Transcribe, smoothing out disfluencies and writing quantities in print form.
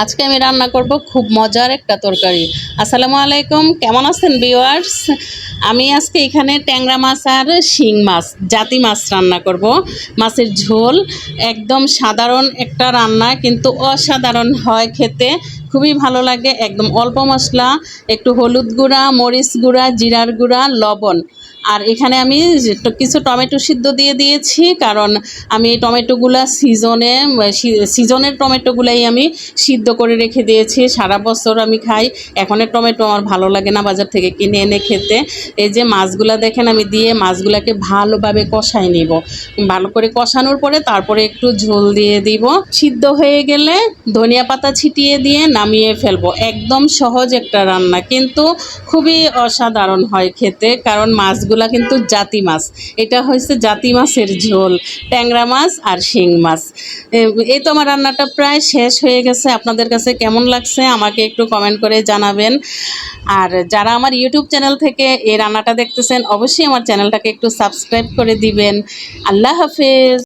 আজকে আমি রান্না করব খুব মজার একটা তরকারি। আসসালামু আলাইকুম, কেমন আছেন ভিউয়ার্স? আমি আজকে এখানে ট্যাংরা মাছ আর শিং মাছ, জাতি মাছ রান্না করব। মাছের ঝোল একদম সাধারণ একটা রান্না, কিন্তু অসাধারণ হয় খেতে, খুবই ভালো লাগে। একদম অল্প মশলা, একটু হলুদ গুঁড়া, মরিচ গুঁড়া, জিরার গুঁড়া, লবণ। আর এখানে আমি কিছু টমেটো সিদ্ধ দিয়ে দিয়েছি, কারণ আমি এই টমেটোগুলা সিজনের টমেটোগুলাই আমি সিদ্ধ করে রেখে দিয়েছি। সারা বছর আমি খাই। এখনের টমেটো আমার ভালো লাগে না বাজার থেকে কিনে এনে খেতে। এই যে মাছগুলা দেখেন, আমি দিয়ে মাছগুলাকে ভালোভাবে কষাই নিব। ভালো করে কষানোর পরে তারপরে একটু ঝোল দিয়ে দিব। সিদ্ধ হয়ে গেলে ধনিয়া পাতা ছিটিয়ে দিয়ে নামিয়ে ফেলবো। একদম সহজ একটা রান্না, কিন্তু খুবই অসাধারণ হয় খেতে, কারণ মাছগুলা কিন্তু জাতি মাছ। এটা হয়েছে জাতি মাছের ঝোল, ট্যাংরা মাছ আর শিং মাছ। এই তো আমার রান্নাটা প্রায় শেষ হয়ে গেছে। আপনাদের কাছে কেমন লাগছে আমাকে একটু কমেন্ট করে জানাবেন। আর যারা আমার ইউটিউব চ্যানেল থেকে এই রান্নাটা দেখতেছেন, অবশ্যই আমার চ্যানেলটাকে একটু সাবস্ক্রাইব করে দিবেন। আল্লাহ হাফেজ।